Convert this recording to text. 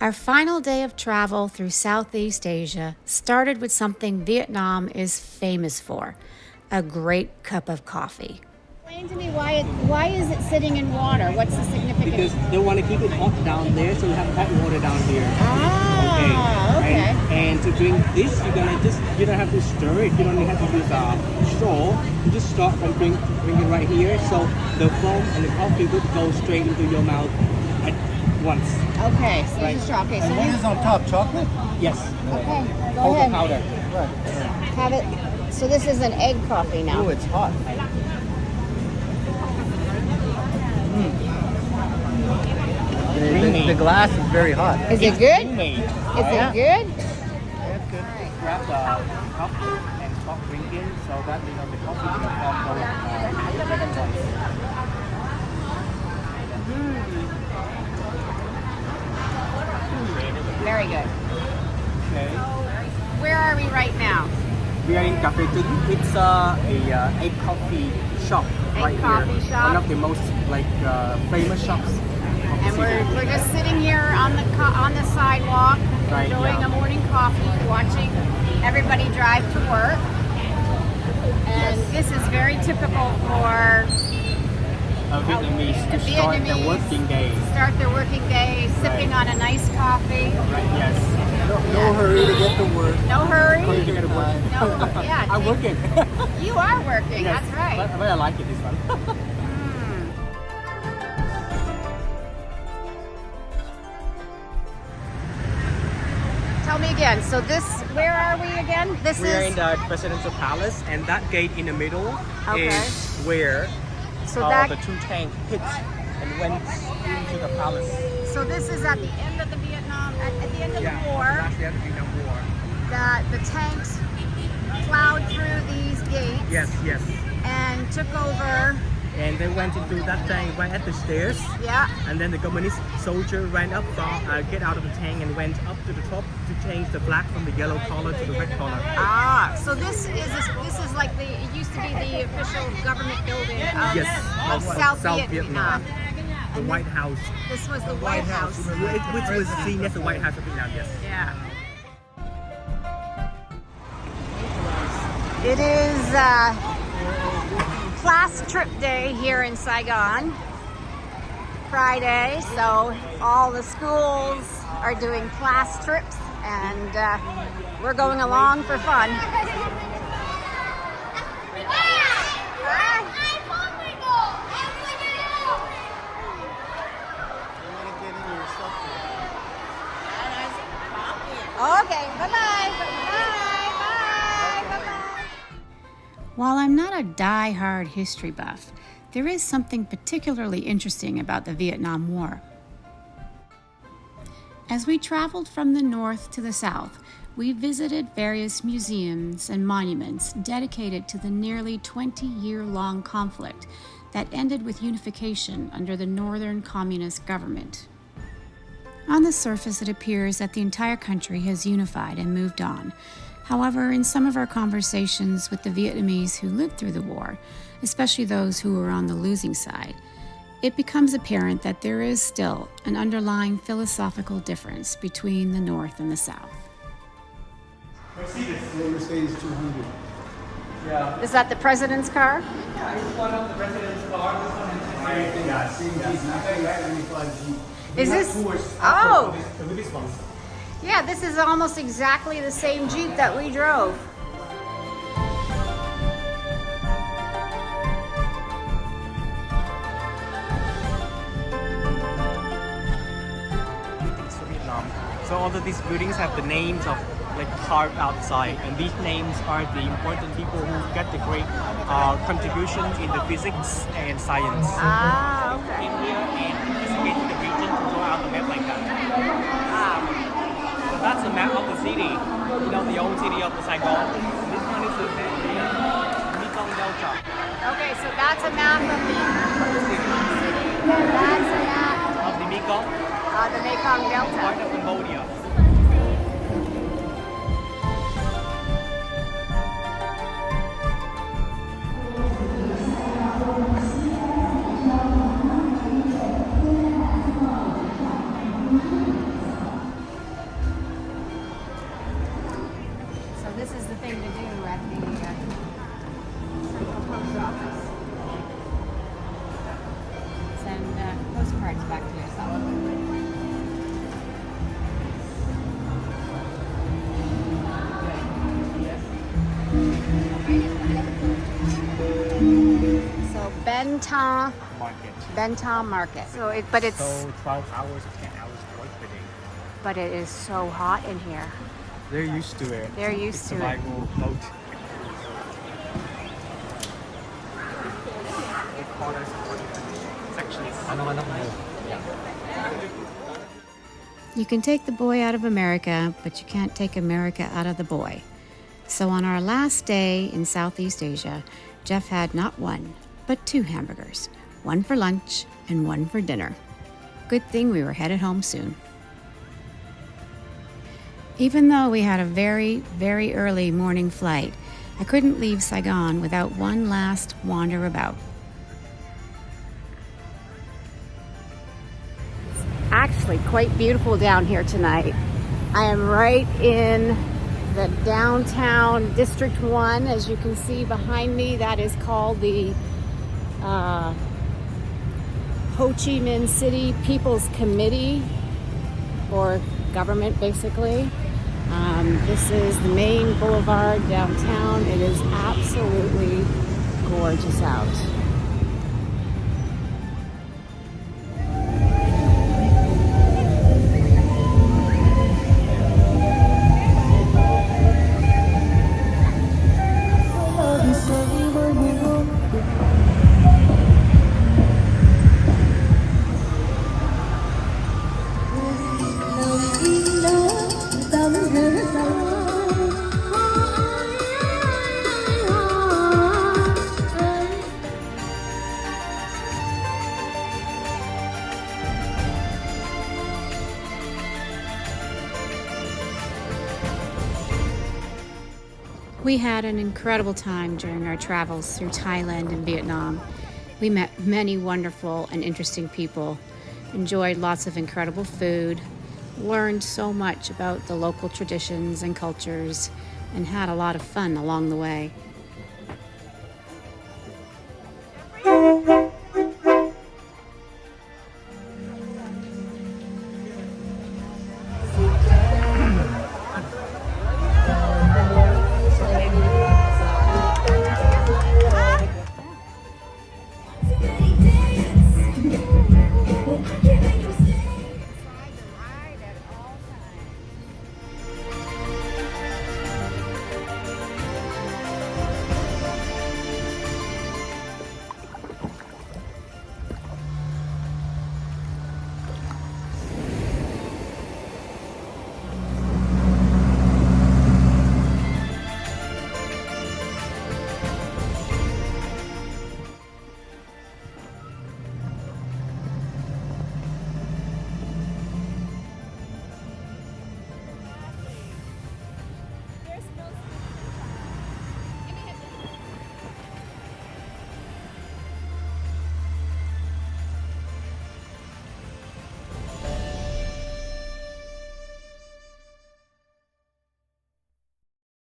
Our final day of travel through Southeast Asia started with something Vietnam is famous for, a great cup of coffee. Explain to me why is it sitting in water? What's the significance? Because they want to keep it hot down there, so you have hot water down here. Ah, okay. And to drink this, you don't have to stir it. You don't have to use a straw. You just start from drinking right here. So the foam and the coffee would go straight into your mouth at once. Okay, so Right. this is straw. Okay, so And what is on top? Chocolate? Yes. okay, go Cocoa ahead. powder. Right. Have it. So this is an egg coffee now. Oh, it's hot. The glass is very hot. Is it good? Made. Is it good? That's good. Grab the cup and start drinking, so that the coffee will form those second ones. Very good. Okay. Where are we right now? We are in Cafe Tung. It's a egg coffee shop right coffee here. shop. One of the most famous shops. Of the And city. we're just sitting here on the sidewalk, Right, enjoying yeah. a morning coffee, watching everybody drive to work. And this is very typical for Vietnamese to start the Vietnamese. working day. start their working day sipping on a nice coffee. Right? Yes. No hurry to get to work. No hurry. You gotta work. No, yeah. I'm working. You are working. Yes. That's right. But I like it, this one. Tell me again. So where are we again? This We are is in the presidential palace, and that gate in the middle Okay. is where so that the two tanks hit and went into the palace. so this is at the end of the Vietnam at the end of the war That's the end of the Vietnam War. that the tanks plowed through these gates Yes, yes. and took over. And they went into that tank right at the stairs, Yeah. and then the communist soldier ran up from, get out of the tank and went up to the top to change the flag from the yellow color to the red color. Ah, so this is like it used to be the official government building of, Yes, of South Vietnam. Vietnam. The And White House, This was the White House. which was seen as the White House of Vietnam. Yes. Yeah. It is class trip day here in Saigon. Friday, so all the schools are doing class trips, and we're going along for fun. Okay, bye-bye. Bye-bye. While I'm not a die-hard history buff, there is something particularly interesting about the Vietnam War. As we traveled from the north to the south, we visited various museums and monuments dedicated to the nearly 20-year-long conflict that ended with unification under the Northern Communist government. On the surface, it appears that the entire country has unified and moved on. However, in some of our conversations with the Vietnamese who lived through the war, especially those who were on the losing side, it becomes apparent that there is still an underlying philosophical difference between the North and the South. Mercedes 200. Yeah. Is that the president's car? Yeah, it's one of the president's cars. This one Is this? Oh, yeah, this is almost exactly the same Jeep that we drove. Buildings for Vietnam. So all of these buildings have the names of carved outside, and these names are the important people who get the great contributions in the physics and science. Ah, okay. In here and investigate the region to draw out the map like that. So that's the map of the city. The old city of the Saigon. This one is the Mekong Delta. Okay, so that's a map of the city. That's a map Of the Mekong, of the Mekong Delta. part of Cambodia. Benton market. Market. So it's So 12 hours or 10 hours work per day. but it is so hot in here. They're used to it. They're used It's to it. survival mode. You can take the boy out of America, but you can't take America out of the boy. So on our last day in Southeast Asia, Jeff had not one, but 2 hamburgers, one for lunch and one for dinner. Good thing we were headed home soon. Even though we had a very, very early morning flight, I couldn't leave Saigon without one last wander about. Actually quite beautiful down here tonight. I am right in the downtown District 1, as you can see behind me. That is called the Ho Chi Minh City People's Committee, or government basically. This is the main boulevard downtown. It is absolutely gorgeous out. We had an incredible time during our travels through Thailand and Vietnam. We met many wonderful and interesting people, enjoyed lots of incredible food, learned so much about the local traditions and cultures, and had a lot of fun along the way.